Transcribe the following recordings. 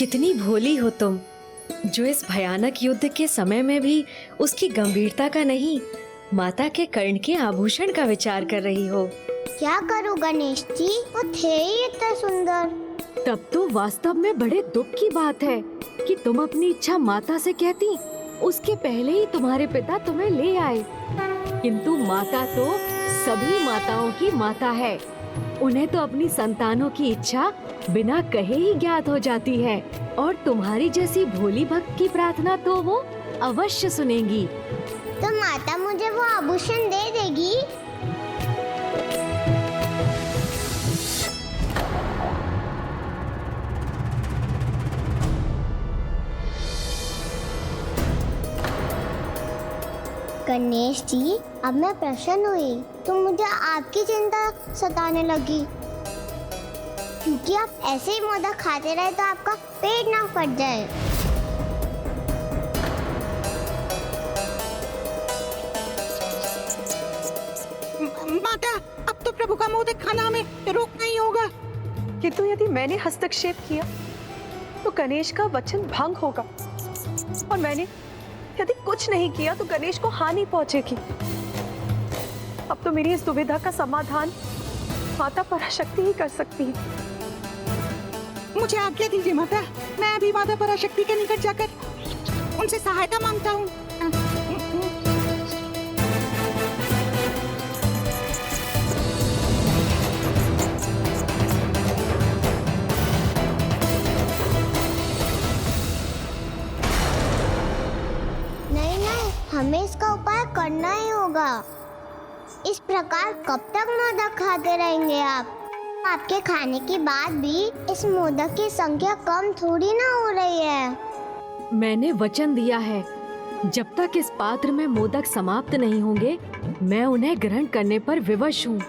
कितनी भोली हो तुम, जो इस भयानक युद्ध के समय में भी उसकी गंभीरता का नहीं, माता के कर्ण के आभूषण का विचार कर रही हो। क्या करूं गणेश जी, वो थे ही इतने सुंदर। तब तो वास्तव में बड़े दुख की बात है कि तुम अपनी इच्छा माता से कहती, उसके पहले ही तुम्हारे पिता तुम्हें ले आए। किंतु माता तो सभी माताओं की माता है, उन्हें तो अपनी संतानों की इच्छा बिना कहे ही ज्ञात हो जाती है, और तुम्हारी जैसी भोली भक्त की प्रार्थना तो वो अवश्य सुनेंगी। तो माता मुझे वो आभूषण दे देगी? गणेश जी, अब मैं प्रसन्न हुई तो मुझे आपकी चिंता सताने लगी, क्योंकि आप ऐसे ही मोदक खाते रहे तो आपका पेट ना फट जाए। माता, अब तो प्रभु का मोदक खाना हमें रोकना ही होगा। किंतु यदि मैंने हस्तक्षेप किया तो गणेश का वचन भंग होगा, और मैंने यदि कुछ नहीं किया तो गणेश को हानि पहुंचेगी। अब तो मेरी इस दुविधा का समाधान माता पराशक्ति ही कर सकती है। मुझे आज्ञा दीजिए माता, मैं अभी माता पराशक्ति के निकट जाकर उनसे सहायता मांगता हूँ। हमें इसका उपाय करना ही होगा। इस प्रकार कब तक मोदक खाते रहेंगे आप? आपके खाने के बाद भी इस मोदक की संख्या कम थोड़ी ना हो रही है। मैंने वचन दिया है, जब तक इस पात्र में मोदक समाप्त नहीं होंगे, मैं उन्हें ग्रहण करने पर विवश हूँ।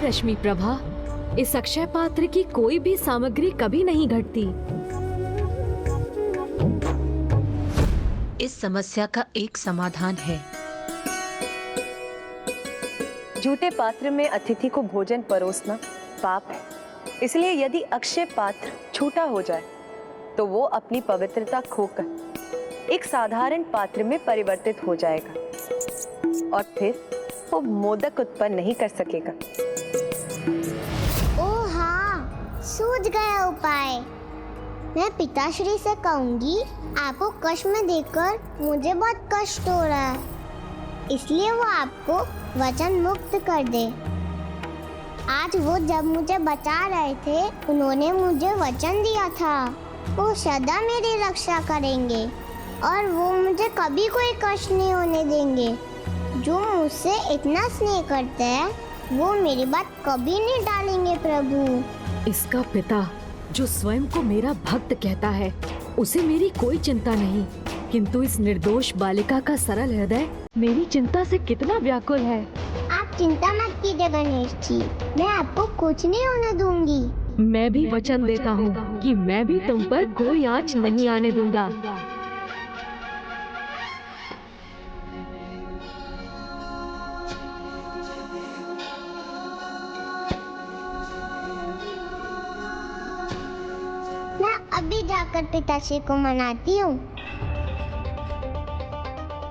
रश्मि प्रभा, इस अक्षय पात्र की कोई भी सामग्री कभी नहीं घटती। इस समस्या का एक समाधान है। झूठे पात्र में अतिथि को भोजन परोसना पाप है, इसलिए यदि अक्षय पात्र झूठा हो जाए तो वो अपनी पवित्रता खोकर एक साधारण पात्र में परिवर्तित हो जाएगा, और फिर वो मोदक उत्पन्न नहीं कर सकेगा। ओह हाँ, सूझ गया उपाय। मैं पिताश्री से कहूंगी, आपको कष्ट में देखकर मुझे बहुत कष्ट हो रहा है, इसलिए वो आपको वचन मुक्त कर दे। आज वो जब मुझे बचा रहे थे, उन्होंने मुझे वचन दिया था वो सदा मेरी रक्षा करेंगे और वो मुझे कभी कोई कष्ट नहीं होने देंगे। जो मुझसे इतना स्नेह करते हैं वो मेरी बात कभी नहीं टालेंगे प्रभु। इसका पिता जो स्वयं को मेरा भक्त कहता है, उसे मेरी कोई चिंता नहीं, किंतु इस निर्दोष बालिका का सरल हृदय मेरी चिंता से कितना व्याकुल है। आप चिंता मत कीजिए गणेश जी, मैं आपको कुछ नहीं होने दूंगी। मैं भी वचन देता हूँ कि मैं भी तुम पर कोई आँच नहीं आने दूंगा। मैं अभी जाकर पिताश्री को मनाती हूँ।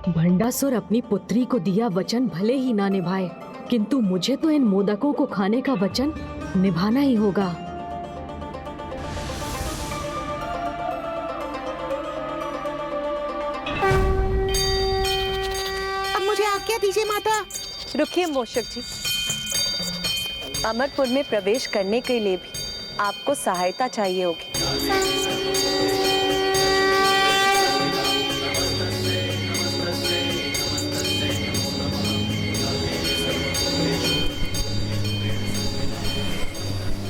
भंडासुर अपनी पुत्री को दिया वचन भले ही ना निभाए, किंतु मुझे तो इन मोदकों को खाने का वचन निभाना ही होगा। अब मुझे आज्ञा दीजिए माता। रुकिए मोशक जी, अमरपुर में प्रवेश करने के लिए भी आपको सहायता चाहिए होगी।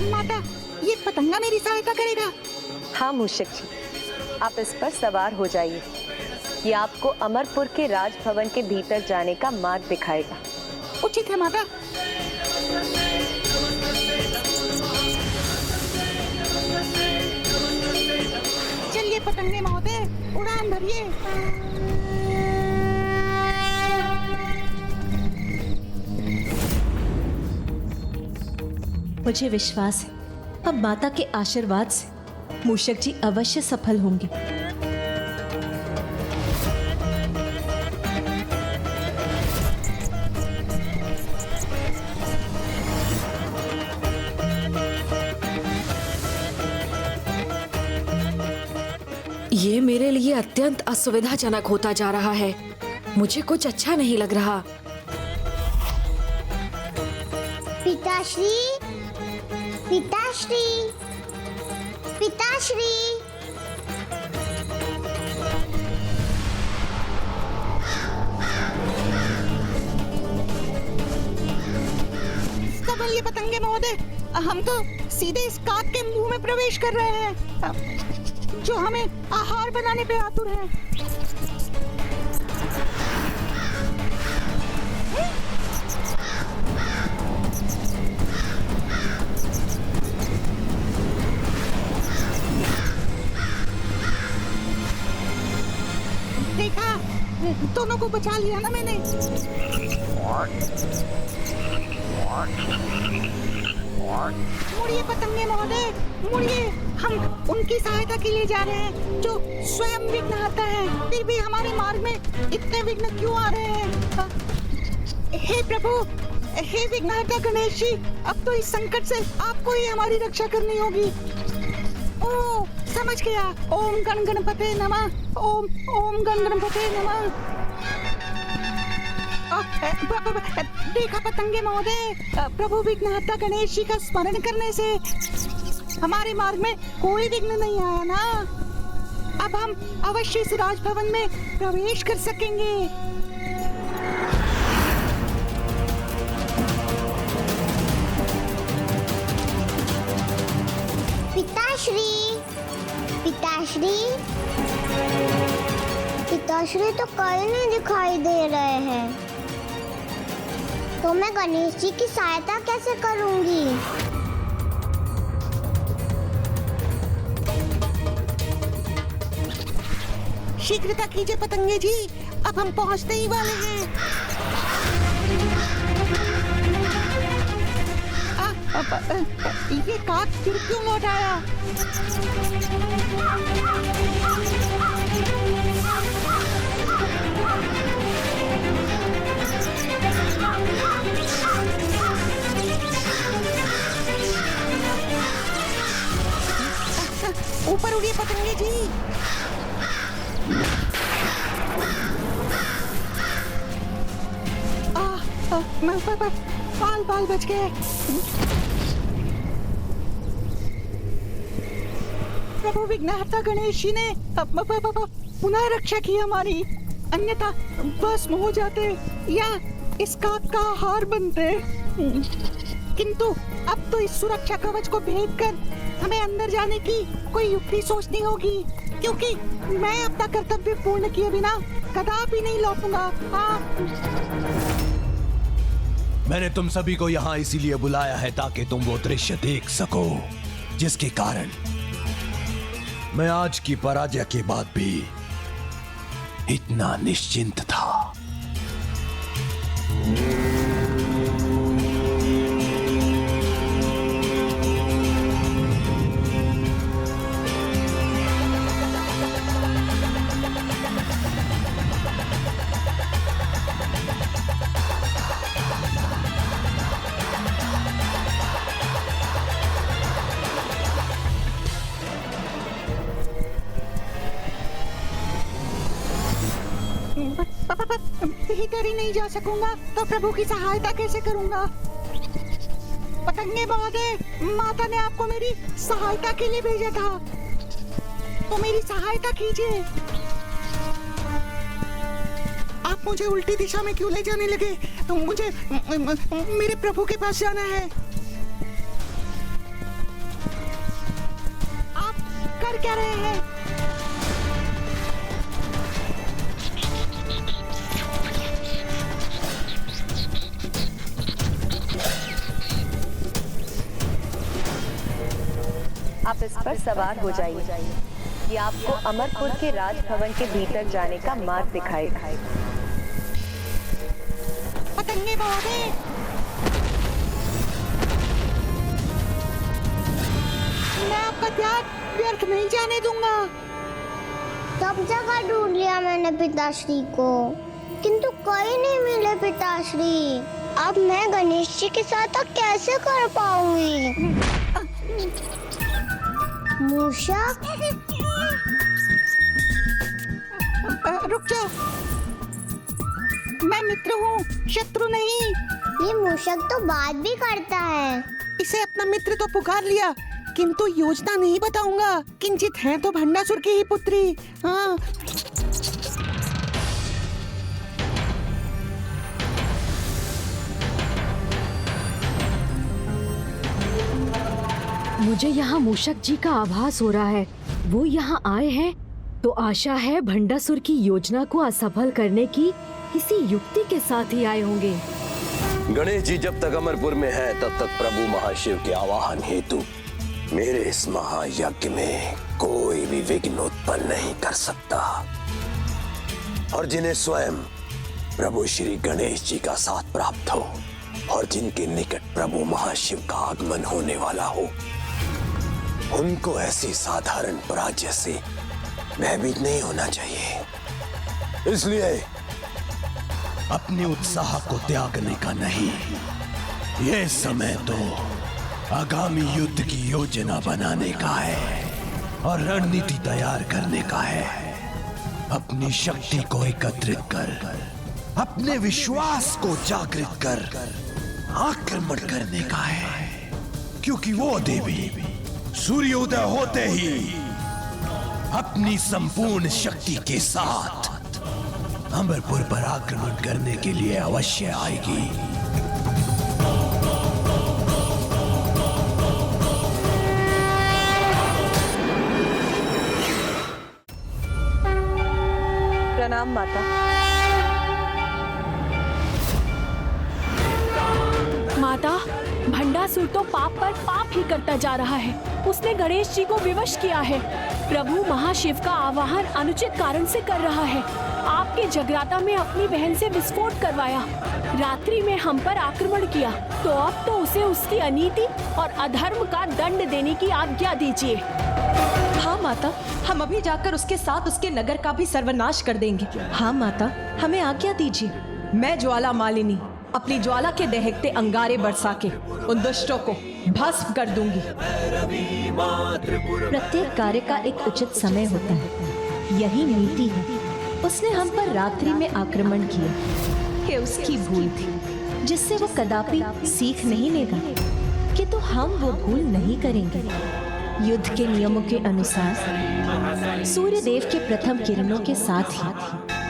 माता, ये पतंगा मेरी सहायता करेगा? हाँ मूषक जी, आप इस पर सवार हो जाइए। ये आपको अमरपुर के राजभवन के भीतर जाने का मार्ग दिखाएगा। उचित है माता। चलिए पतंगे महोदय, उड़ान भरिए। मुझे विश्वास है अब माता के आशीर्वाद से मूषक जी अवश्य सफल होंगे। ये मेरे लिए अत्यंत असुविधाजनक होता जा रहा है। मुझे कुछ अच्छा नहीं लग रहा। पिताश्री, पिताश्री, पिताश्री। संभलिए पतंगे महोदय, हम तो सीधे इस काक के मुंह में प्रवेश कर रहे हैं, जो हमें आहार बनाने पे आतुर है। देखा, दोनों को बचा लिया ना मैंने। मुड़िए पतंगे महोदय, मुड़िए। हम उनकी सहायता के लिए जा रहे हैं जो स्वयं विघ्नहर्ता है। फिर भी हमारे मार्ग में इतने विघ्न क्यों आ रहे हैं? हे प्रभु, हे विघ्नहर्ता गणेश जी, अब तो इस संकट से आपको ही हमारी रक्षा करनी होगी। ओ, समझ गया। ओम गण गणपते नमः, ओम ओम गण गणपते नमः। देखा पतंगे महोदय, प्रभु विघ्नहर्ता गणेश जी का स्मरण करने से हमारे मार्ग में कोई विघ्न नहीं आया ना। अब हम अवश्य इस राजभवन में प्रवेश कर सकेंगे। पिताश्री, पिताश्री, पिताश्री तो कहीं नहीं दिखाई दे रहे हैं। तो मैं गणेश जी की सहायता कैसे करूंगी? शीघ्रता कीजिए पतंगे जी, अब हम पहुंचने ही वाले हैं। ये काक फिर क्यों लौट आया? ऊपर उड़िए पतंगे जी। बाल बाल बच गए। प्रभु विघ्नहर्ता गणेश जी ने पुनः रक्षा की हमारी, अन्यथा भस्म हो जाते या इस काक का आहार बनते। किंतु अब तो इस सुरक्षा कवच को भेद कर हमें अंदर जाने की कोई युक्ति सोचनी होगी, क्योंकि मैं अपना कर्तव्य पूर्ण किए बिना कदापि नहीं लौटूंगा। मैंने तुम सभी को यहाँ इसीलिए बुलाया है ताकि तुम वो दृश्य देख सको जिसके कारण मैं आज की पराजय के बाद भी इतना निश्चिंत था। भीतर ही नहीं जा सकूंगा तो प्रभु की सहायता कैसे करूंगा? पतंगे महोदय, माता ने आपको मेरी सहायता के लिए भेजा था, तो मेरी सहायता कीजिए। आप मुझे उल्टी दिशा में क्यों ले जाने लगे? मुझे मेरे प्रभु के पास जाना है। आप कर क्या रहे हैं? आप इस पर सवार हो जाइए। ये आपको अमरपुर के राजभवन के भीतर जाने का मार्ग दिखाएगा। पतंगे महोदय, मैं आपका ध्यान व्यर्थ नहीं जाने दूंगा। सब जगह ढूंढ लिया मैंने पिताश्री को, किंतु कोई नहीं मिले पिताश्री। अब मैं गणेश जी के साथ कैसे कर पाऊंगी? मूषक, रुक जाओ, मैं मित्र हूँ, शत्रु नहीं। ये मूषक तो बात भी करता है। इसे अपना मित्र तो पुकार लिया, किंतु योजना नहीं बताऊंगा। किंचित है तो भंडासुर की ही पुत्री। हाँ, मुझे यहाँ मूषक जी का आभास हो रहा है। वो यहाँ आए हैं तो आशा है भंडासुर की योजना को असफल करने की किसी युक्ति के साथ ही आए होंगे। गणेश जी जब तक अमरपुर में है तब तक प्रभु महाशिव के आवाहन हेतु मेरे इस महायज्ञ में कोई भी विघ्न उत्पन्न नहीं कर सकता। और जिन्हें स्वयं प्रभु श्री गणेश जी का साथ प्राप्त हो और जिनके निकट प्रभु महाशिव का आगमन होने वाला हो, उनको ऐसी साधारण पराजय से भयभीत नहीं होना चाहिए। इसलिए अपने उत्साह को त्यागने का नहीं, यह समय तो आगामी युद्ध की योजना बनाने का है और रणनीति तैयार करने का है। अपनी शक्ति को एकत्रित कर, अपने विश्वास को जागृत कर आक्रमण करने का है, क्योंकि वो देवी सूर्योदय होते ही अपनी संपूर्ण शक्ति के साथ अमरपुर पर आक्रमण करने के लिए अवश्य आएगी। प्रणाम माता। माता, भंडासुर तो पाप पर पाप ही करता जा रहा है। उसने गणेश जी को विवश किया है। प्रभु महाशिव का आवाहन अनुचित कारण से कर रहा है। आपके जगराता में अपनी बहन से विस्फोट करवाया, रात्रि में हम पर आक्रमण किया, तो अब तो उसे उसकी अनीति और अधर्म का दंड देने की आज्ञा दीजिए। हाँ माता, हम अभी जाकर उसके साथ उसके नगर का भी सर्वनाश कर देंगे। हाँ माता, हमें आज्ञा दीजिए। मैं ज्वाला मालिनी अपनी ज्वाला के दहकते अंगारे बरसा के उन दुष्टों को भस्म कर दूंगी। प्रत्येक कार्य का एक उचित समय होता है, यही नीति है। उसने हम पर रात्रि में आक्रमण किया, ये उसकी भूल थी, जिससे वो कदापि सीख नहीं लेगा कि तो हम वो भूल नहीं करेंगे। युद्ध के नियमों के अनुसार सूर्य देव के प्रथम किरणों के साथ ही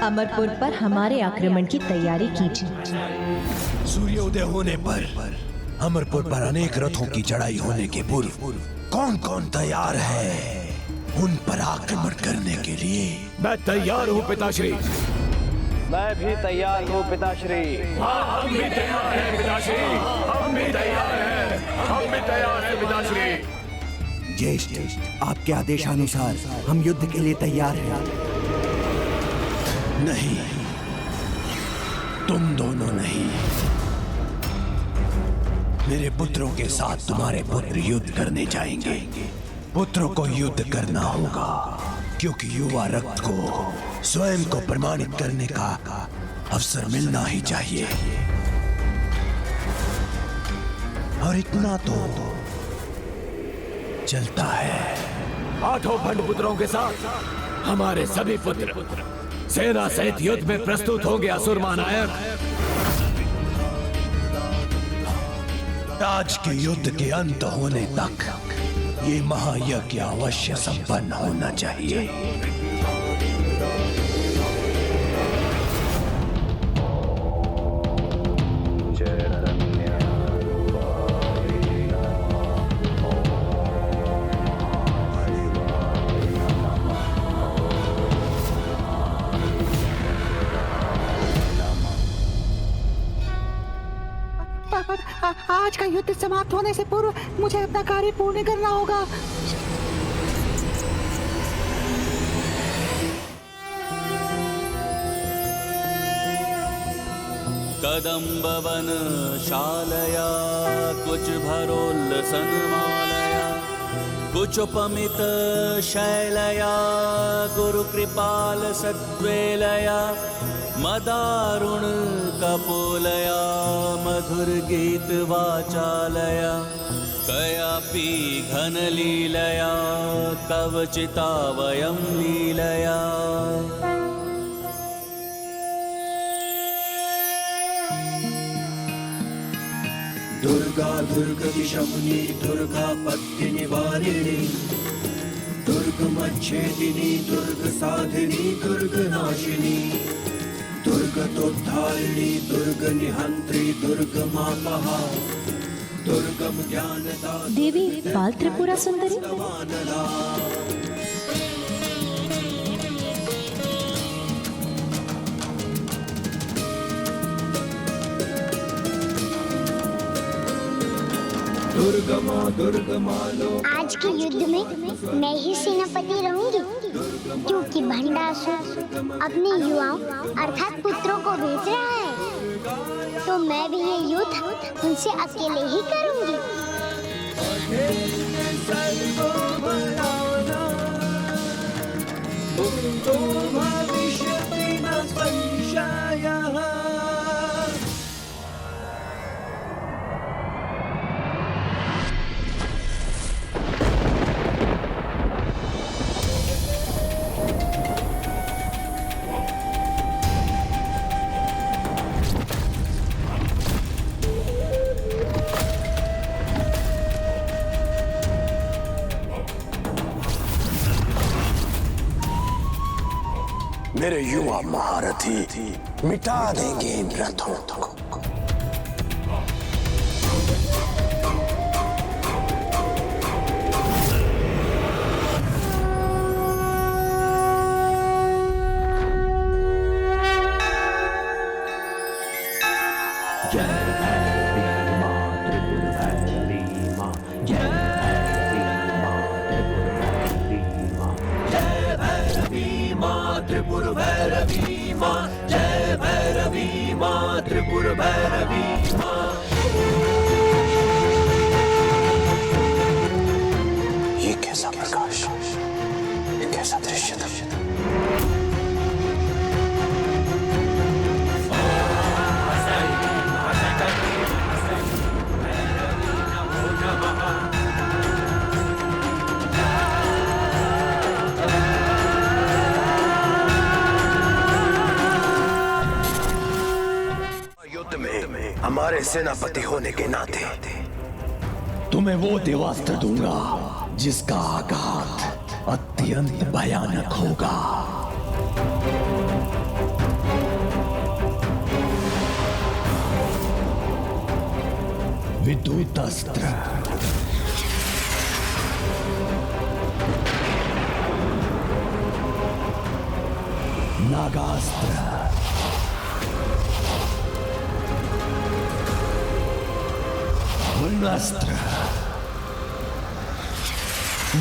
अमरपुर पर हमारे आक्रमण की तैयारी कीजिए। सूर्योदय होने पर अमरपुर पर अनेक रथों की चढ़ाई होने के पूर्व कौन कौन तैयार है उन पर आक्रमण करने के लिए? मैं तैयार हूँ पिताश्री। मैं भी तैयार हूँ पिताश्री। हम भी तैयार हैं पिताश्री। हम भी तैयार हैं। हम भी तैयार हैं पिताश्री। ज्येष्ठ, आपके आदेशानुसार हम युद्ध के लिए तैयार हैं। नहीं, तुम दोनों नहीं, मेरे पुत्रों के साथ तुम्हारे पुत्र युद्ध करने जाएंगे। पुत्रों को युद्ध करना होगा, क्योंकि युवा रक्त को स्वयं को प्रमाणित करने का अवसर मिलना ही चाहिए। और इतना तो चलता है। 8 भंड पुत्रों के साथ हमारे सभी पुत्र सेना सहित युद्ध में प्रस्तुत होंगे। असुर महानायक, आज के युद्ध के अंत होने तक ये महायज्ञ अवश्य संपन्न होना चाहिए। आज का युद्ध समाप्त होने से पूर्व मुझे अपना कार्य पूर्ण करना होगा। कदम्बवन शालया कुछ भरोल्लसन मालया कुचोपमित शैलया गुरु कृपाल सद्वेलया मदारुण कपोलया मधुर गीत वाचालया कयापि घन लीलया कवचिता वयं लीलया। दुर्गा दुर्गतिशमुनी दुर्गा पत्ति निवारिणी दुर्गमच्छेदिनी दुर्ग साधिनी दुर्ग नाशिनी दुर्गतोद्धारिणी दुर्ग निहंत्री दुर्ग मापहा दुर्गम ज्ञानदा देवी बाल त्रिपुरा सुंदरी। दुर्गमा दुर्गमा लो। आज के युद्ध में मैं ही सेनापति रहूंगी, क्योंकि भंडासुर अपने युवाओं अर्थात पुत्रों को भेज रहा है, तो मैं भी ये युद्ध उनसे अकेले ही करूंगी। मेरे युवा महारथी मिटा देंगे इन रथों को। त्रिपुर भैरवी माँ, जय भैरवी माँ, त्रिपुर भैरवी माँ। ये कैसा प्रकाश, ये कैसा दृश्य था। हमारे सेनापति होने के नाते तुम्हें वो देवास्त्र दूंगा जिसका आघात अत्यंत भयानक होगा। विद्युत अस्त्र, नागास्त्र, वरुणास्त्र,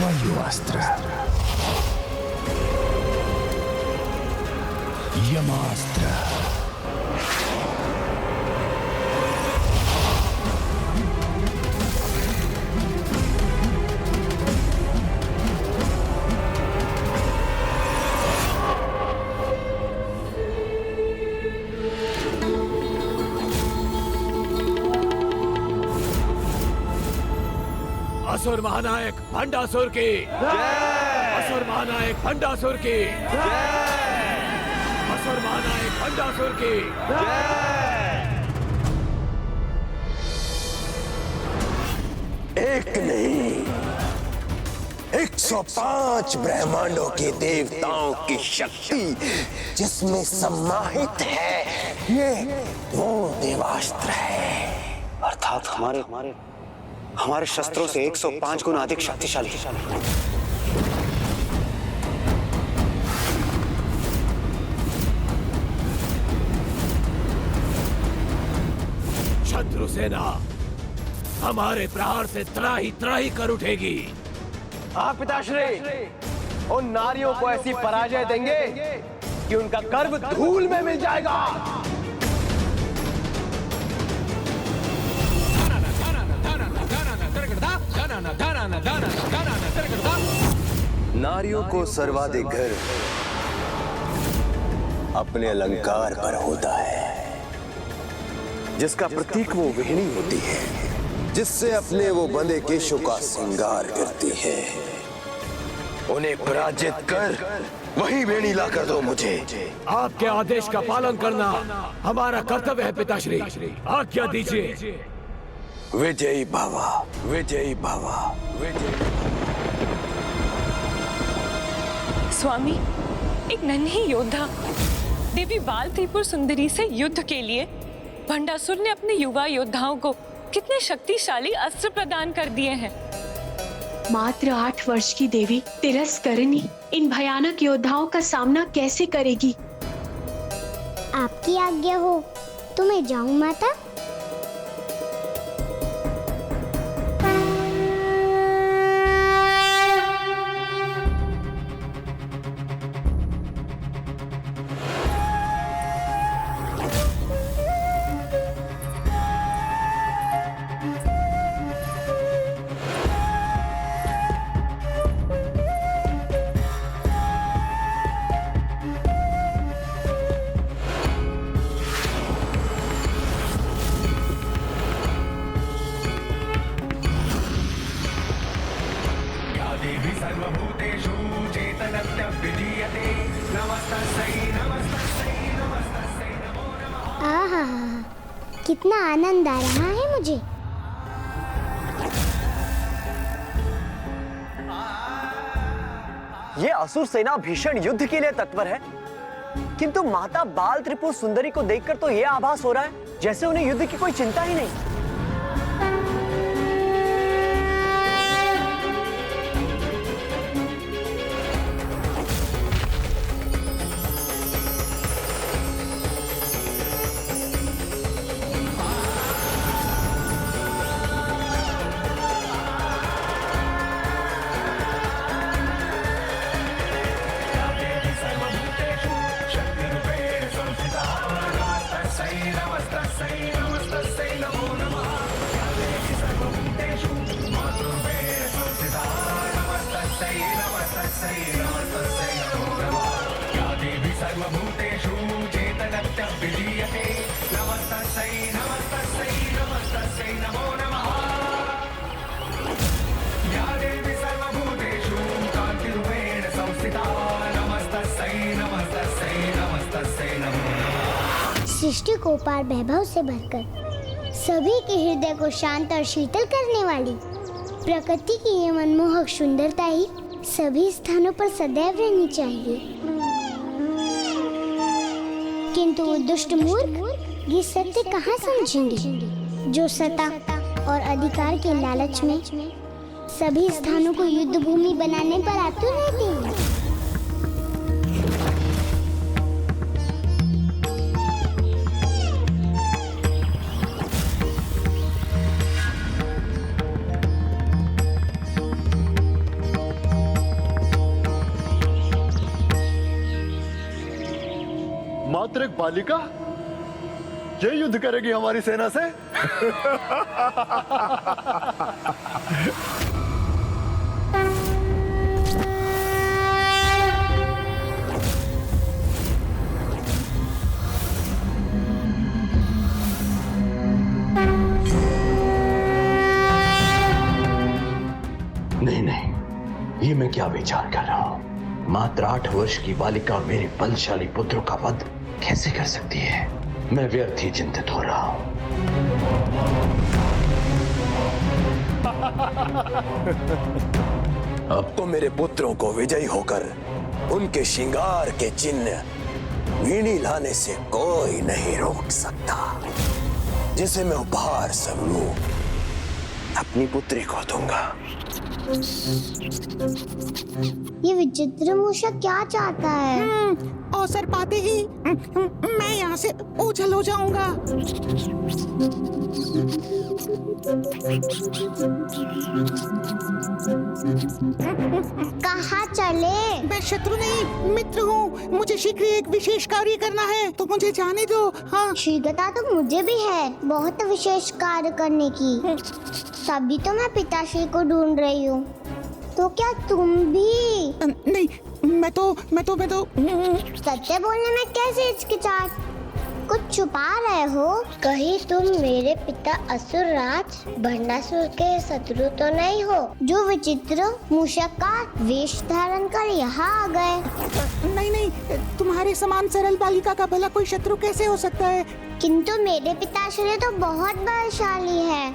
वायुअस्त्र, यमास्त्र, असुर महानायक भंडासुर की जय। असुर महानायक भंडासुर की जय। असुर महानायक भंडासुर की जय। एक नहीं 105 ब्रह्मांडों के देवताओं की शक्ति जिसमें सम्माहित है, ये वो देवास्त्र है। अर्थात हमारे शस्त्रों से 105 गुना अधिक शक्तिशाली। शत्रु सेना हमारे प्रहार से त्राही कर उठेगी। आप पिताश्री उन नारियों को ऐसी पराजय देंगे कि उनका गर्व धूल में मिल जाएगा। नारियों को सर्वाधिक गर्व अपने अलंकार पर होता है, जिसका प्रतीक वो वेणी होती है, जिससे अपने वो बंधे केशों का श्रृंगार करती है। उन्हें पराजित कर वही वेणी ला कर दो मुझे। आपके आदेश का पालन करना हमारा कर्तव्य है पिताश्री, आज्ञा दीजिए। विजयी भवा, विजयी भवा, विजयी। स्वामी, एक नन्ही योद्धा देवी बाल त्रिपुर सुंदरी से युद्ध के लिए भंडासुर ने अपने युवा योद्धाओं को कितने शक्तिशाली अस्त्र प्रदान कर दिए हैं। मात्र 8 वर्ष की देवी तिरस्करणी इन भयानक योद्धाओं का सामना कैसे करेगी? आपकी आज्ञा हो तो मैं जाऊं माता। आहा, कितना आनंद आ रहा है मुझे। ये असुर सेना भीषण युद्ध के लिए तत्पर है, किंतु माता बाल त्रिपुर सुंदरी को देखकर तो ये आभास हो रहा है जैसे उन्हें युद्ध की कोई चिंता ही नहीं। सृष्टि को पार वैभव से भरकर सभी के हृदय को शांत और शीतल करने वाली प्रकृति की ये मनमोहक सुंदरता ही सभी स्थानों पर सदैव रहनी चाहिए। किंतु वो दुष्ट मूर्ख ये सत्य कहाँ समझेंगे, जो सत्ता और अधिकार के लालच में सभी स्थानों को युद्ध भूमि बनाने पर आतुर रहते हैं। मात्र एक बालिका ये युद्ध करेगी हमारी सेना से? नहीं नहीं, ये मैं क्या विचार कर रहा हूं? मात्र 8 वर्ष की बालिका मेरे बलशाली पुत्रों का वध कैसे कर सकती है? मैं व्यर्थ ही चिंतित हो रहा हूं। अब तो मेरे पुत्रों को विजयी होकर उनके श्रृंगार के चिन्ह वीणी लाने से कोई नहीं रोक सकता, जिसे मैं उपहार स्वरूप अपनी पुत्री को दूंगा। ये विचित्र मूषक क्या चाहता है? अवसर पाते ही मैं यहाँ से ओझल हो जाऊंगा। कहाँ चले? मैं शत्रु नहीं मित्र हूँ, मुझे शीघ्र एक विशेष कार्य करना है, तो मुझे जाने दो। हाँ, शीघ्रता तो मुझे भी है बहुत विशेष कार्य करने की। सभी तो मैं पिताश्री को ढूंढ रही हूँ, तो क्या तुम भी? नहीं, मैं तो सत्य बोलने में कैसे हिचकिचाहट? कुछ छुपा रहे हो? कहीं तुम मेरे पिता असुर राज भंडासुर के शत्रु तो नहीं हो, जो विचित्र मूषक का वेश धारण कर यहाँ आ गए? नहीं, तुम्हारे समान सरल बालिका का भला कोई शत्रु कैसे हो सकता है? किंतु मेरे पिताश्री तो बहुत बलशाली है,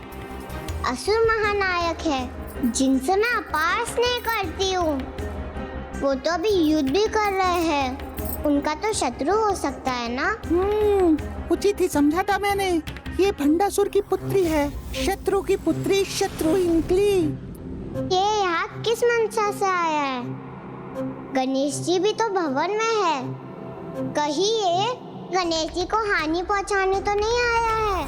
असुर महानायक है, जिनसे मैं अपार स्नेह करती हूँ। वो तो अभी युद्ध भी कर रहे हैं, उनका तो शत्रु हो सकता है ना? उचित ही समझा था मैंने। ये भंडासुर की पुत्री है, शत्रु की पुत्री शत्रु इंकली। ये यहाँ किस मंशा से आया है? गणेश जी भी तो भवन में है, कहीं ये गणेश जी को हानि पहुँचाने तो नहीं आया है?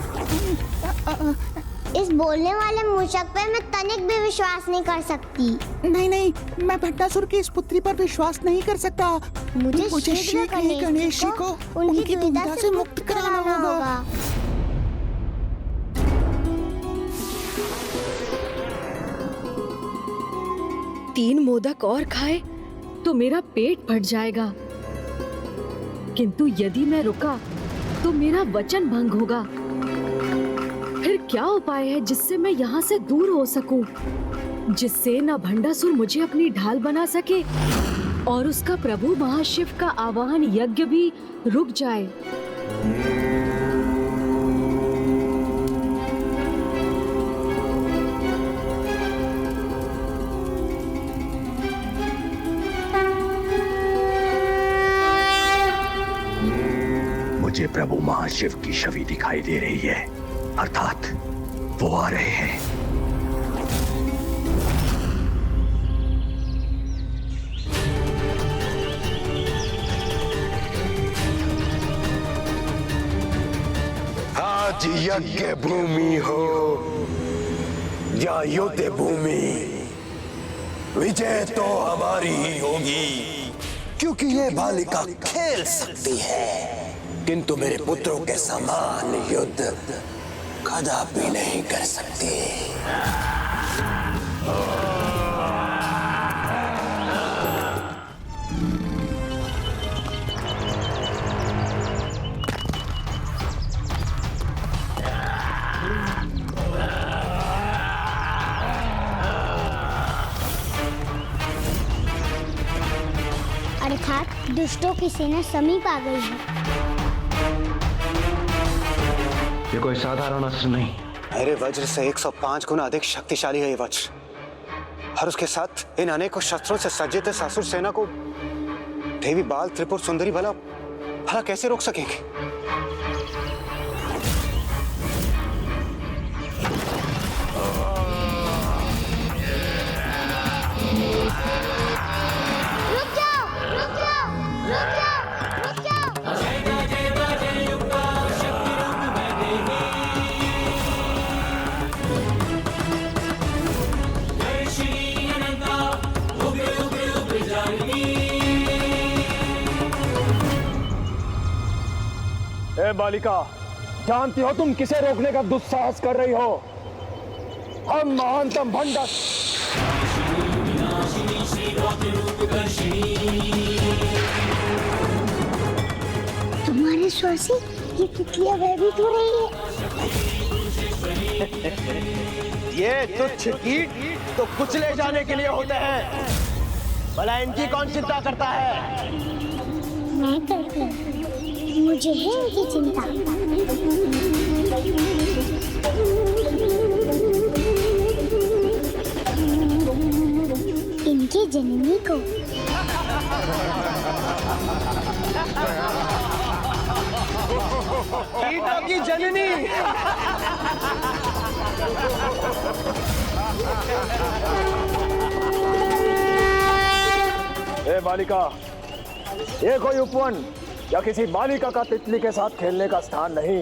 इस बोलने वाले मूषक पे मैं तनिक भी विश्वास नहीं कर सकती। नहीं, मैं भंडासुर की इस पुत्री पर विश्वास नहीं कर सकता। मुझे शीघ्र ही गणेश जी को उनकी दुविधा से मुक्त कराना होगा। तीन मोदक और खाए तो मेरा पेट फट जाएगा, किंतु यदि मैं रुका तो मेरा वचन भंग होगा। फिर क्या उपाय है जिससे मैं यहाँ से दूर हो सकूं, जिससे न भंडासुर मुझे अपनी ढाल बना सके और उसका प्रभु महाशिव का आवाहन यज्ञ भी रुक जाए। मुझे प्रभु महाशिव की छवि दिखाई दे रही है, अर्थात वो आ रहे हैं। आज यज्ञ भूमि हो या युद्ध भूमि, विजय तो हमारी ही होगी, क्योंकि ये बालिका खेल सकती है, किंतु मेरे पुत्रों के समान युद्ध कदापि नहीं कर सकती। अर्थात दुष्टों की सेना समीप आ गई है। ये कोई साधारण अस्त्र नहीं, मेरे वज्र से 105 गुना अधिक शक्तिशाली है ये वज्र, और उसके साथ इन अनेकों शस्त्रों से सज्जित इस असुर सेना को देवी बाल त्रिपुर सुंदरी भला कैसे रोक सकेंगे? ए बालिका, जानती हो तुम किसे रोकने का दुस्साहस कर रही हो? हम महानतम भंडा तुम्हारे स्वर से ये तितलियां भयभीत हो रही है। ये तुच्छ कीट तो कुचले जाने के लिए होते हैं, भला इनकी कौन चिंता करता है? मैं करती हूँ, मुझे है इनकी चिंता। इनकी जननी को कीटों की जननी। ए बालिका, ये कोई उपवन या किसी बालिका का तितली के साथ खेलने का स्थान नहीं,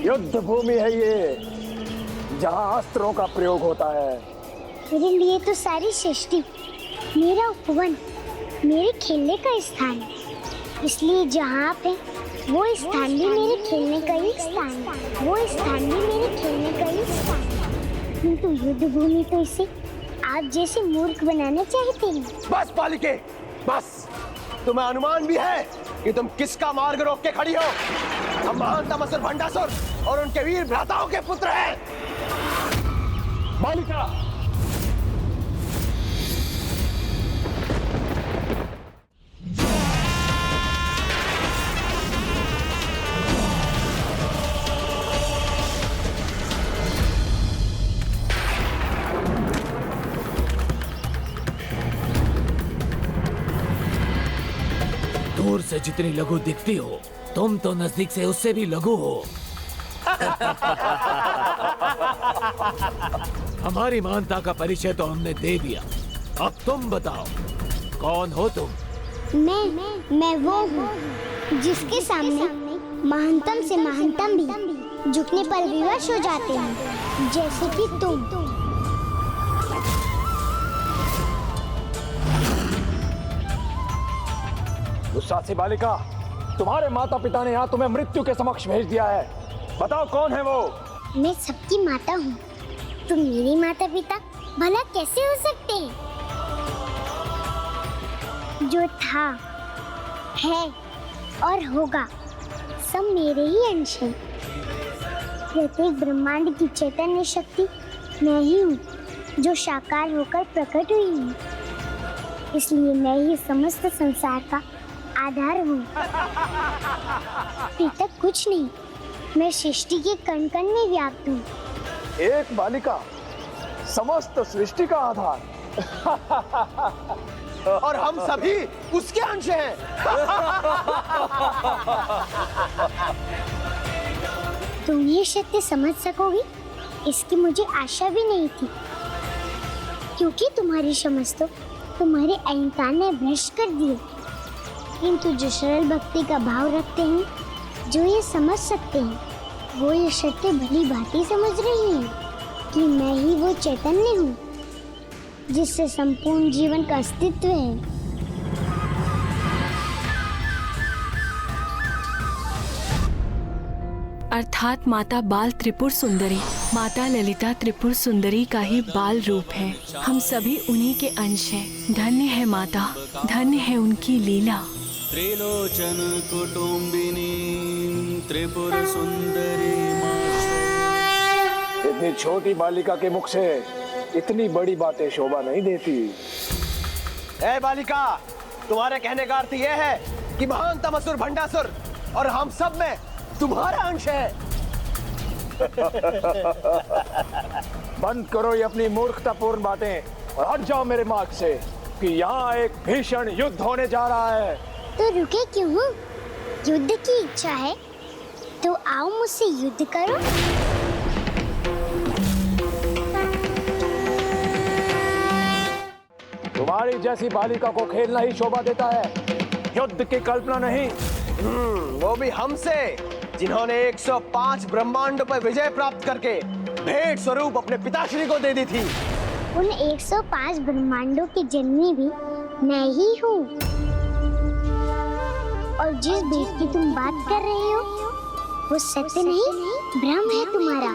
युद्ध भूमि है ये, जहाँ अस्त्रों का प्रयोग होता है। मेरे लिए तो सारी सृष्टि मेरा उपवन, मेरे खेलने का स्थान है, इसलिए जहाँ आप हैं वो स्थान भी मेरे खेलने का ही स्थान है, वो स्थान भी मेरे खेलने का ही स्थान है। किंतु युद्ध भूमि तो इसे आप जैसे मूर्ख बनाना चाहते हैं। बस बालिके, बस। तुम्हें अनुमान भी है कि तुम किसका मार्ग रोक के खड़ी हो? हम महानतम असुर भंडासुर और उनके वीर भ्राताओं के पुत्र हैं। बालिका, दूर से जितनी लघु दिखती हो, तुम तो नजदीक से उससे भी लघु हो। हमारी महानता का परिचय तो हमने दे दिया, अब तुम बताओ कौन हो तुम? मैं वो हूँ जिसके सामने महानतम से महानतम भी झुकने पर विवश हो जाते हैं, जैसे कि तुम। दुस्साहसी बालिका, तुम्हारे माता पिता ने यहाँ तुम्हें मृत्यु के समक्ष भेज दिया है। बताओ कौन है वो? मैं सबकी माता हूँ, तुम मेरी माता पिता भला कैसे हो सकते हैं? जो था, है और होगा सब मेरे ही अंश हैं। प्रत्येक ब्रह्मांड की चैतन्य शक्ति मैं ही हूँ, जो साकार होकर प्रकट हुई हूँ। इसलिए मैं ही समस्त संसार का आधार हूँ। पिता कुछ नहीं, मैं सृष्टि के कण कण में व्याप्त हूँ। एक बालिका समस्त सृष्टि का आधार। और हम सभी उसके अंश हैं। तुम ये सत्य समझ सकोगी, इसकी मुझे आशा भी नहीं थी, क्योंकि तुम्हारी समझ तो तुम्हारे अहंकार ने भ्रष्ट कर दिए। किंतु जो सरल भक्ति का भाव रखते हैं, जो ये समझ सकते हैं, वो ये सत्य भली भांति समझ रही हैं कि मैं ही वो चैतन्य हूँ जिससे संपूर्ण जीवन का अस्तित्व है। अर्थात माता बाल त्रिपुर सुंदरी, माता ललिता त्रिपुर सुंदरी का ही बाल रूप है। हम सभी उन्हीं के अंश हैं। धन्य है माता, धन्य है उनकी लीला। त्रिलोचन कुटुंबिनी त्रिपुर सुंदरी। इतनी छोटी बालिका के मुख से इतनी बड़ी बातें शोभा नहीं देती। ए बालिका, तुम्हारे कहने का अर्थ यह है कि महानतम असुर भंडासुर और हम सब में तुम्हारा अंश है। बंद करो ये अपनी मूर्खतापूर्ण बातें और हट जाओ मेरे मार्ग से, कि यहाँ एक भीषण युद्ध होने जा रहा है। तो रुके क्यों हो? युद्ध की इच्छा है तो आओ मुझसे युद्ध करो। तुम्हारी जैसी बालिका को खेलना ही शोभा देता है, युद्ध की कल्पना नहीं। वो भी हमसे, जिन्होंने 105 ब्रह्मांडों पर विजय प्राप्त करके भेंट स्वरूप अपने पिताश्री को दे दी थी। उन 105 ब्रह्मांडों की जननी भी मैं ही हूँ। और जिस भेंट की तुम बात कर रहे हो, वो सत्य नहीं, भ्रम है तुम्हारा,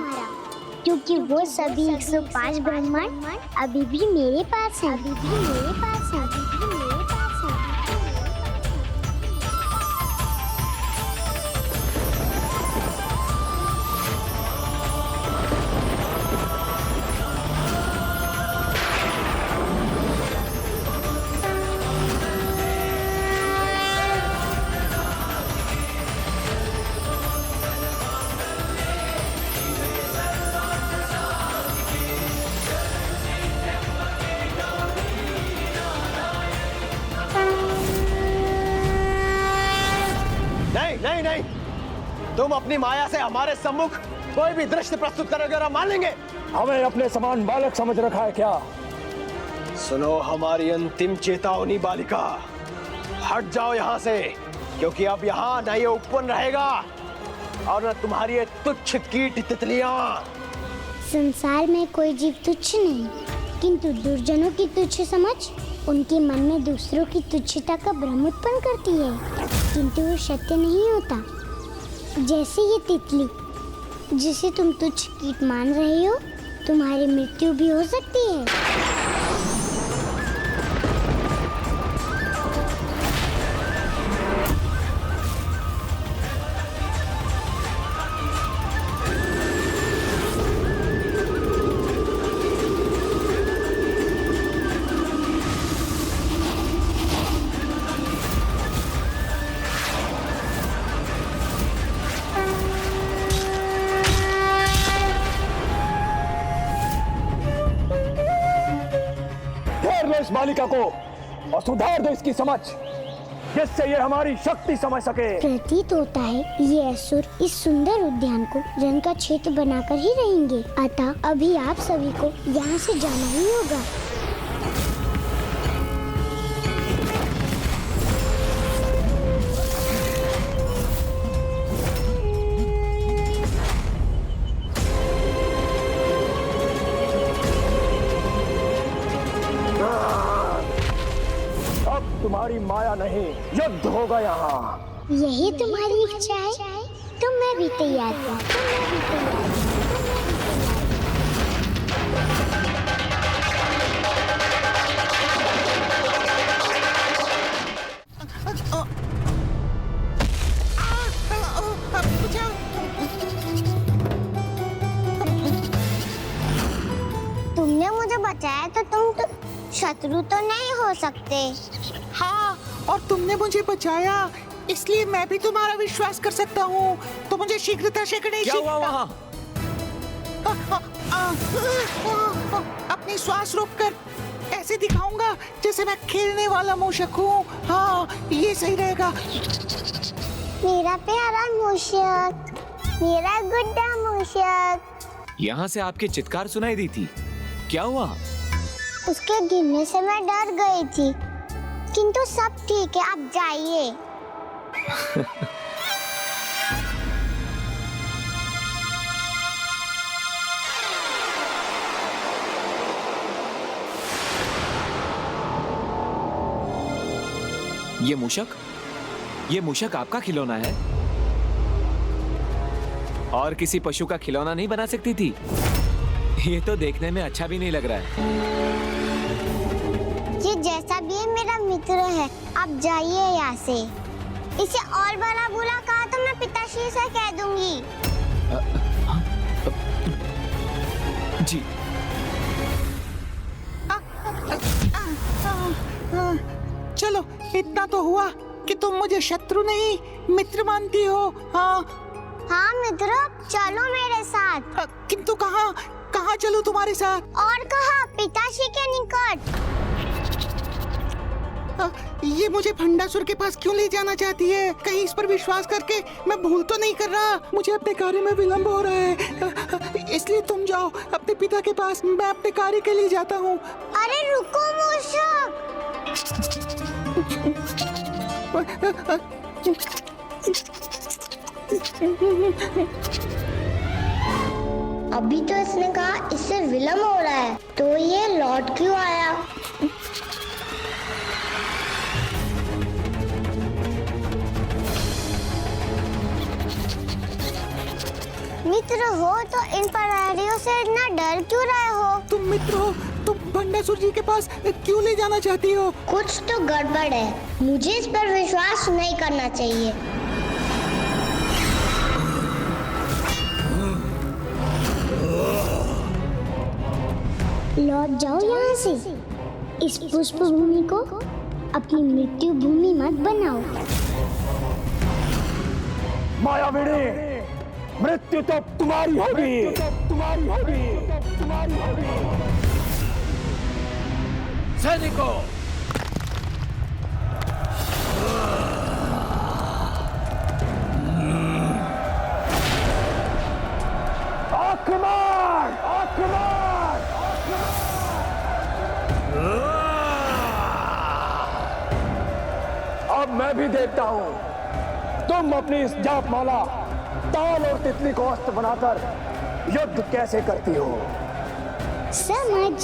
क्योंकि वो सभी 105 ब्रह्मांड अभी भी मेरे पास हैं। अभी भी मेरे पास हैं। अभी भी मेरे पास हैं। नहीं नहीं, तुम अपनी माया से हमारे सम्मुख कोई भी दृश्य प्रस्तुत करोगे और हम मान लेंगे। हमें अपने समान बालक समझ रखा है क्या? सुनो हमारी अंतिम चेतावनी बालिका, हट जाओ यहाँ से, क्योंकि अब यहाँ न ये उपवन रहेगा और न तुम्हारी ये तुच्छ कीट तितलियां। संसार में कोई जीव तुच्छ नहीं, किंतु दुर्जनों की तुच्छ समझ उनके मन में दूसरों की तुच्छता का भ्रम उत्पन्न करती है, किंतु वो सत्य नहीं होता। जैसे ये तितली जिसे तुम तुच्छ कीट मान रहे हो, तुम्हारी मृत्यु भी हो सकती है। इस बालिका को और सुधार दो इसकी समझ, जिससे ये हमारी शक्ति समझ सके। प्रतीत होता है ये असुर इस सुंदर उद्यान को रन का क्षेत्र बनाकर ही रहेंगे, अतः अभी आप सभी को यहाँ से जाना ही होगा। तुम्हारी माया नहीं, युद्ध होगा यहाँ। यही तुम्हारी इच्छा है तो मैं भी तैयार हूँ। तुमने मुझे बचाया तो तुम तो शत्रु तो नहीं हो सकते। हाँ, और तुमने मुझे बचाया इसलिए मैं भी तुम्हारा विश्वास कर सकता हूँ। तो मुझे शीघ्रता से गणेश जी। क्या हुआ वहाँ? अपनी श्वास रोककर ऐसे दिखाऊंगा जैसे मैं खेलने वाला मूषक हूँ। हाँ, ये सही रहेगा। मेरा प्यारा मूषक, मेरा गुड्डा मूषक। यहाँ से आपकी चित्कार सुनाई दी थी, क्या हुआ? उसके गिरने से मैं डर गई थी, किंतु सब ठीक है, आप जाइए। ये मूषक आपका खिलौना है और किसी पशु का खिलौना नहीं बना सकती थी? ये तो देखने में अच्छा भी नहीं लग रहा है। ये जैसा भी है मेरा मित्र है, आप जाइए यहाँ से। इसे और बड़ा बुरा कहा तो मैं पिताश्री से कह दूंगी। जी। चलो, इतना तो हुआ कि तुम मुझे शत्रु नहीं मित्र मानती हो। हाँ हाँ मित्र, चलो मेरे साथ। किंतु कहाँ चलूं तुम्हारे साथ? और कहाँ? पिताश्री के निकट। ये मुझे भंडासुर के पास क्यों ले जाना चाहती है? कहीं इस पर विश्वास करके मैं भूल तो नहीं कर रहा? मुझे अपने कार्य में विलंब हो रहा है, इसलिए तुम जाओ अपने पिता के पास, मैं अपने कार्य के लिए जाता हूँ। अरे रुको मूषक। अभी तो इसने कहा इससे विलंब हो रहा है, तो ये लौट क्यों आया? मित्र हो तो इन प्रहरियों से इतना डर क्यों रहे हो? तुम मित्र हो, तुम भंडासुर जी के पास क्यों ले जाना चाहती हो? कुछ तो गड़बड़ है, मुझे इस पर विश्वास नहीं करना चाहिए। लौट जाओ यहाँ से। इस पुष्प भूमि को अपनी मृत्यु भूमि मत बनाओ। मायाविनी, मृत्यु तो तुम्हारी होगी, तुम्हारी होगी, तुम्हारी होगी। सैनिकों, आक्रमण, आक्रमण, अब मैं भी देखता हूँ तुम अपनी इस जाप माला, ताल और तितली को अस्त्र बनाकर युद्ध कैसे करती हो। समझ।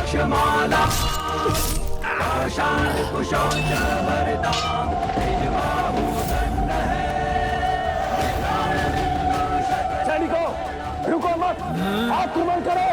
रुद्राक्षमाला पाषाण कुशोच वरदां बाहुदंड सैनिकों, रुको मत, आक्रमण करो।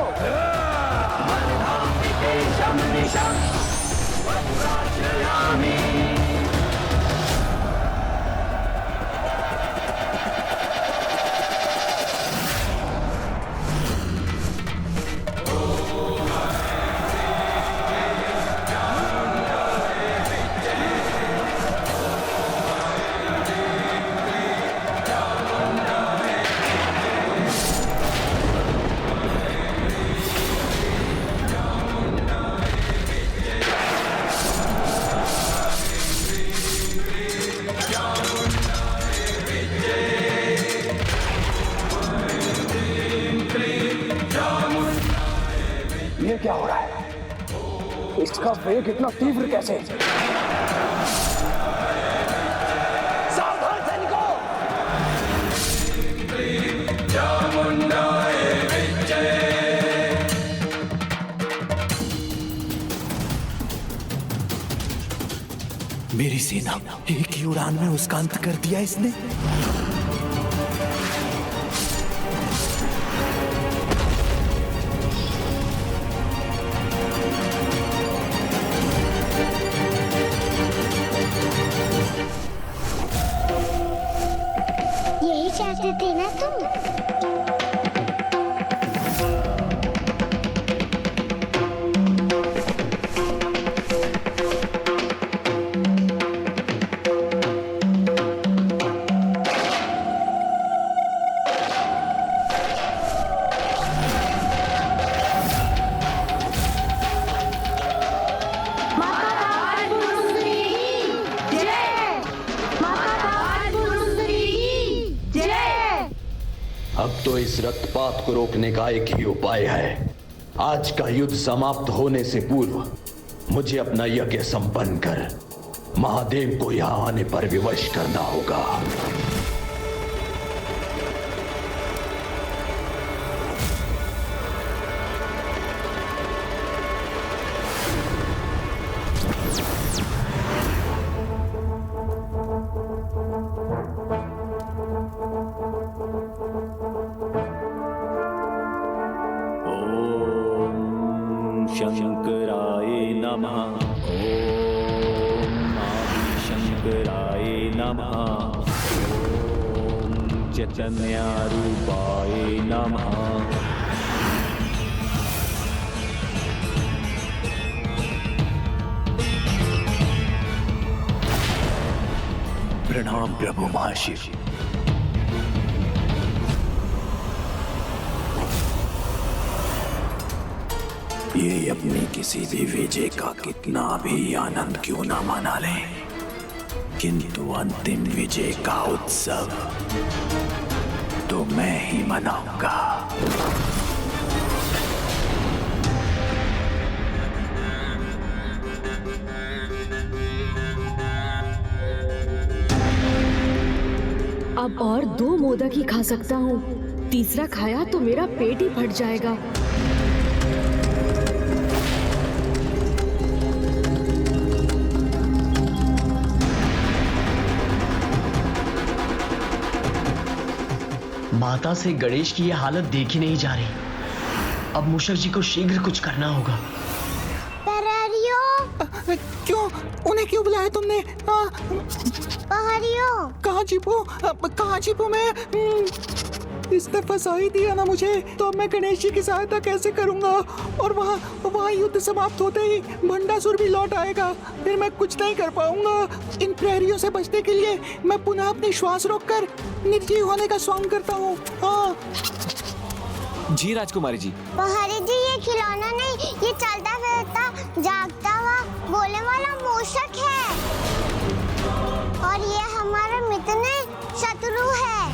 ये क्या हो रहा है? इसका वेग इतना तीव्र कैसे? सावधान सैनिकों! मेरी सेना एक ही उड़ान में उसका अंत कर दिया इसने। यही चाहते थे ना तुम? अब तो इस रक्तपात को रोकने का एक ही उपाय है। आज का युद्ध समाप्त होने से पूर्व मुझे अपना यज्ञ संपन्न कर महादेव को यहां आने पर विवश करना होगा। शंकराय नमः। ओम आदिशंकराय नमः। ओम चैतन्यरूपाय नमः। प्रणाम प्रभु महाशिव। ये अपनी किसी भी विजय का कितना भी आनंद क्यों ना मना ले, किंतु अंतिम विजय का उत्सव तो मैं ही मनाऊंगा। अब और 2 मोदक ही खा सकता हूँ। तीसरा खाया तो मेरा पेट ही फट जाएगा। माता से गणेश की यह हालत देखी नहीं जा रही। अब मूषक जी को शीघ्र कुछ करना होगा। पहाड़ियों! क्यों? उन्हें क्यों बुलाया तुमने? पहाड़ियों! कहाँ छिपू मैं? इसने फंसा ही दिया ना मुझे, तो अब मैं गणेश जी की सहायता कैसे करूंगा? और वहाँ युद्ध समाप्त होते ही भंडासुर भी लौट आएगा, फिर मैं कुछ नहीं कर पाऊंगा। इन प्रहरियों से बचने के लिए मैं पुनः अपनी श्वास रोककर निर्जीव होने का स्वांग करता हूँ। हाँ जी राजकुमारी जी। पहाड़ी जी, ये खिलौना नहीं, ये चलता फिरता जागता हुआ बोलने वाला मूषक है, और ये हमारा मित्र नहीं, शत्रु है।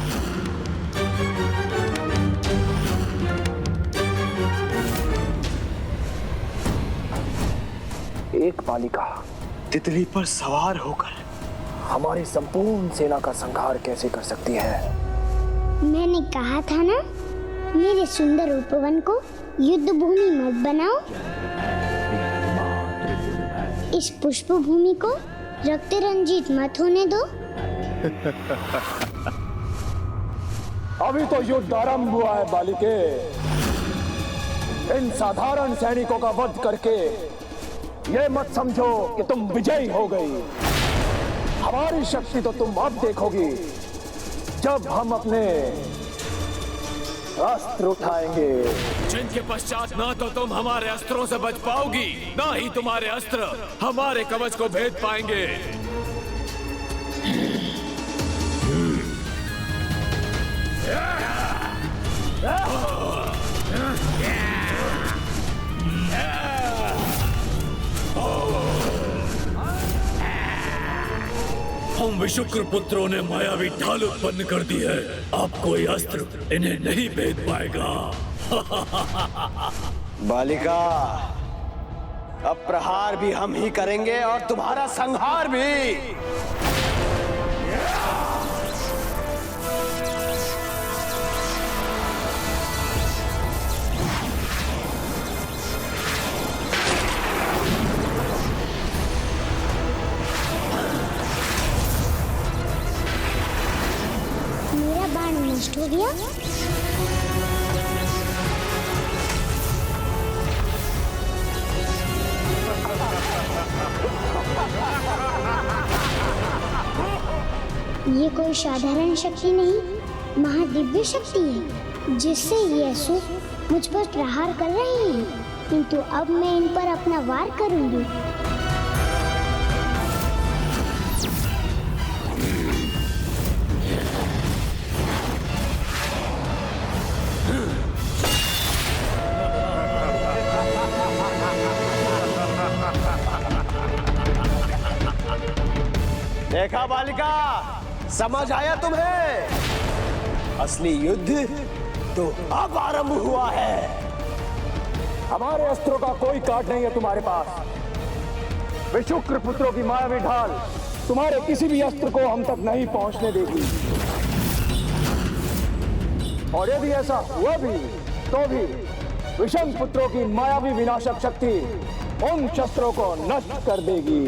एक बालिका तितली पर सवार होकर हमारी संपूर्ण सेना का संहार कैसे कर सकती है? मैंने कहा था ना, मेरे सुंदर उपवन को युद्ध भूमि मत बनाओ। इस पुष्प भूमि को रक्त रंजित मत होने दो। अभी तो युद्ध आरंभ हुआ है बालिके। इन साधारण सैनिकों का वध करके ये मत समझो कि तुम विजयी हो गई। हमारी शक्ति तो तुम अब देखोगी जब हम अपने अस्त्र उठाएंगे, जिनके पश्चात ना तो तुम हमारे अस्त्रों से बच पाओगी, ना ही तुम्हारे अस्त्र हमारे कवच को भेद पाएंगे। हम विशुक्र पुत्रों ने मायावी ढाल उत्पन्न कर दी है। अब कोई अस्त्र इन्हें नहीं भेद पाएगा। बालिका, अब प्रहार भी हम ही करेंगे और तुम्हारा संहार भी। मेरा बाण नष्ट हो गया। ये कोई साधारण शक्ति नहीं, महादिव्य शक्ति है, जिससे ये असुर मुझ पर प्रहार कर रहे हैं। किंतु अब मैं इन पर अपना वार करूंगी। देखा बालिका, समझ आया तुम्हें? असली युद्ध तो अब आरंभ हुआ है। हमारे अस्त्रों का कोई काट नहीं है तुम्हारे पास। विशुक्र पुत्रों की मायावी ढाल तुम्हारे किसी भी अस्त्र को हम तक नहीं पहुंचने देगी। और यदि ऐसा हुआ भी तो भी विषम पुत्रों की मायावी विनाशक शक्ति उन शस्त्रों को नष्ट कर देगी।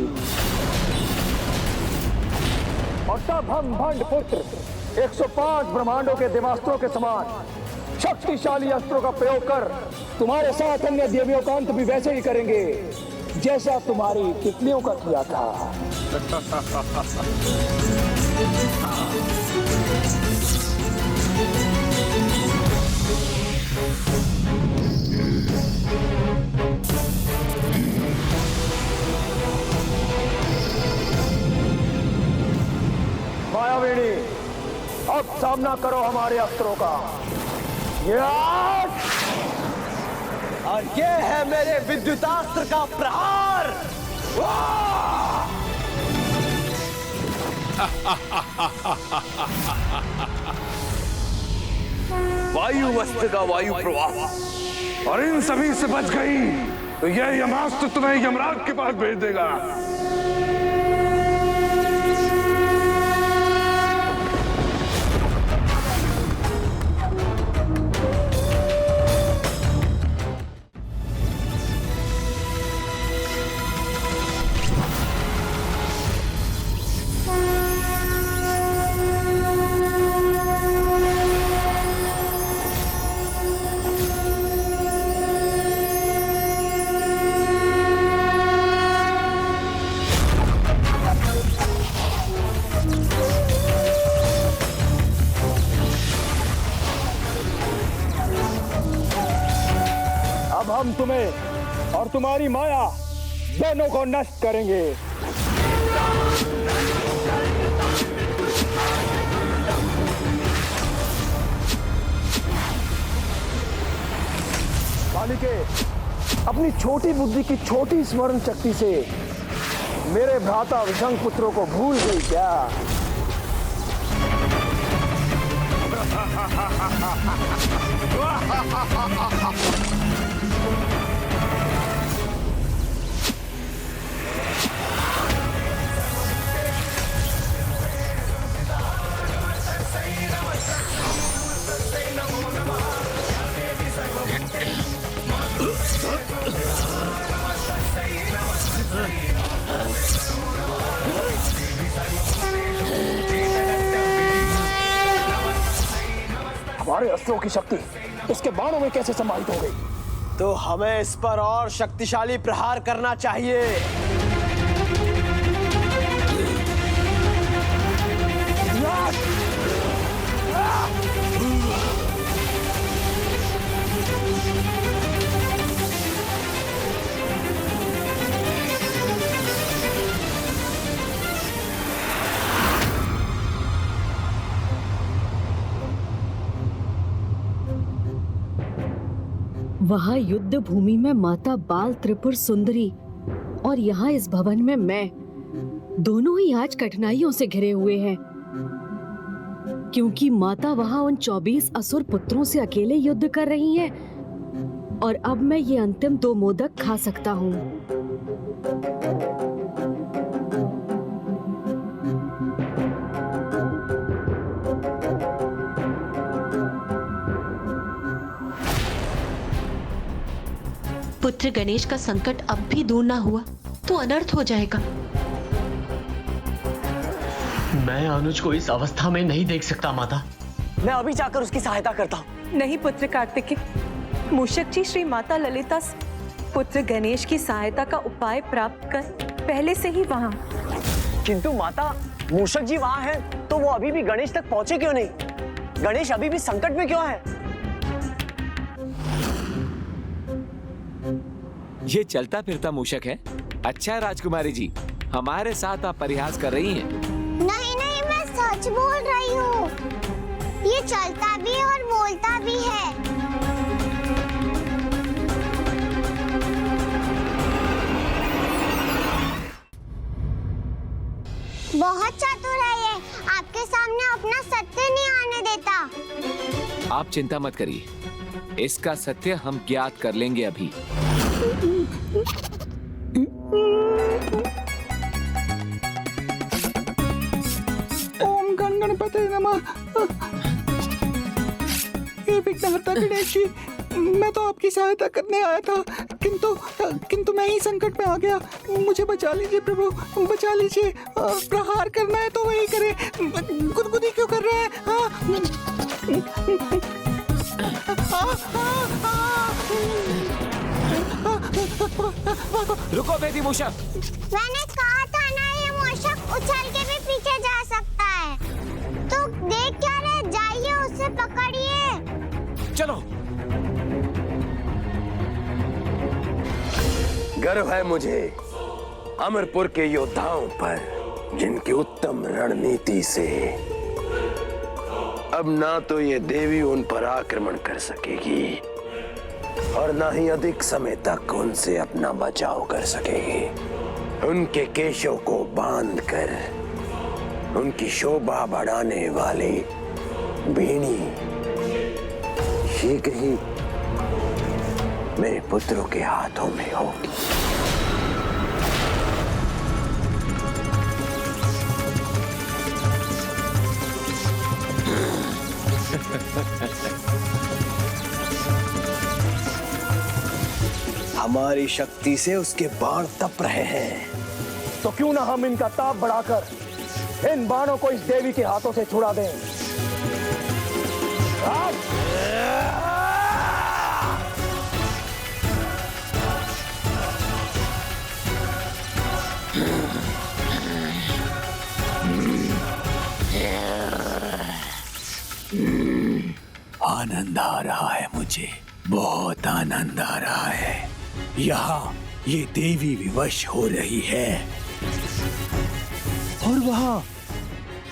और तब हम भंड पुत्र 105 ब्रह्मांडों के देवास्त्रों के समान शक्तिशाली अस्त्रों का प्रयोग कर तुम्हारे साथ अन्य देवियों का अंत भी वैसे ही करेंगे जैसा तुम्हारी तितलियों का किया था। मायावीणी, अब सामना करो हमारे अस्त्रों का। और ये है मेरे विद्युतास्त्र का प्रहार। वायु वस्त्र का वायु प्रवाह, और इन सभी से बच गई तो यह यमास्त्र तुम्हें यमराज के पास भेज देगा। हम तुम्हें और तुम्हारी माया दोनों को नष्ट करेंगे। बालिके, अपनी छोटी बुद्धि की छोटी स्मरण शक्ति से मेरे भ्राता विषंग पुत्रों को भूल गई क्या? अस्त्रों की शक्ति इसके बाणों में कैसे समाहित हो गई? तो हमें इस पर और शक्तिशाली प्रहार करना चाहिए। वहाँ युद्ध भूमि में माता बाल त्रिपुर सुंदरी और यहाँ इस भवन में मैं, दोनों ही आज कठिनाइयों से घिरे हुए हैं, क्योंकि माता वहाँ उन 24 असुर पुत्रों से अकेले युद्ध कर रही हैं और अब मैं ये अंतिम 2 मोदक खा सकता हूँ। पुत्र गणेश का संकट अब भी दूर ना हुआ तो अनर्थ हो जाएगा। मैं अनुज को इस अवस्था में नहीं देख सकता माता। मैं अभी जाकर उसकी सहायता करता हूँ। नहीं पुत्र कार्तिकेय, मूषक जी श्री माता ललिता से पुत्र गणेश की सहायता का उपाय प्राप्त कर पहले से ही वहाँ। किंतु माता, मूषक जी वहाँ हैं, तो वो अभी भी गणेश तक पहुँचे क्यों नहीं? गणेश अभी भी संकट में क्यों है? ये चलता फिरता मूषक है। अच्छा राजकुमारी जी, हमारे साथ आप परिहास कर रही हैं। नहीं नहीं, मैं सच बोल रही हूँ। ये चलता भी और बोलता भी है। बहुत चतुर है ये, आपके सामने अपना सत्य नहीं आने देता। आप चिंता मत करिए, इसका सत्य हम ज्ञात कर लेंगे अभी। ओम गण गणपते नमः। हे विघ्नहर्ता गणेश जी, मैं तो आपकी सहायता करने आया था, किंतु मैं ही संकट में आ गया। मुझे बचा लीजिए प्रभु, बचा लीजिए। प्रहार करना है तो वही करे, गुदगुदी क्यों कर रहे हैं? रुको बेटी मूषक। मैंने कहा था ना, ये मूषक उछल के भी पीछे जा सकता है। तो देख क्या रहे, जाइए उसे पकड़िए। चलो। गर्व है मुझे अमरपुर के योद्धाओं पर, जिनकी उत्तम रणनीति से अब ना तो ये देवी उन पर आक्रमण कर सकेगी और ना ही अधिक समय तक उनसे अपना बचाव कर सकेगी। उनके केशों को बांधकर उनकी शोभा बढ़ाने वाली बीणी शीघ्र ही मेरे पुत्रों के हाथों में होगी। हमारी शक्ति से उसके बाण तप रहे हैं, तो क्यों ना हम इनका ताप बढ़ाकर इन बाणों को इस देवी के हाथों से छुड़ा दें। आनंद आ रहा है मुझे, बहुत आनंद आ रहा है। यहाँ ये देवी विवश हो रही है और वहाँ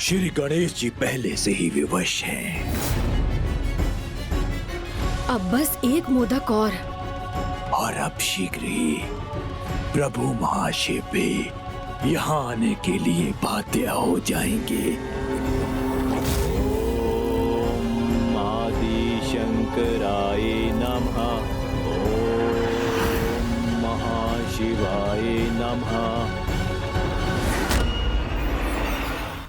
श्री गणेश जी पहले से ही विवश हैं। अब बस एक मोदक और अब शीघ्र ही प्रभु महाशिव भी यहाँ आने के लिए बाध्य हो जाएंगे। ओम आदि शंकराय नमः। ओम महाशिवाय नमः।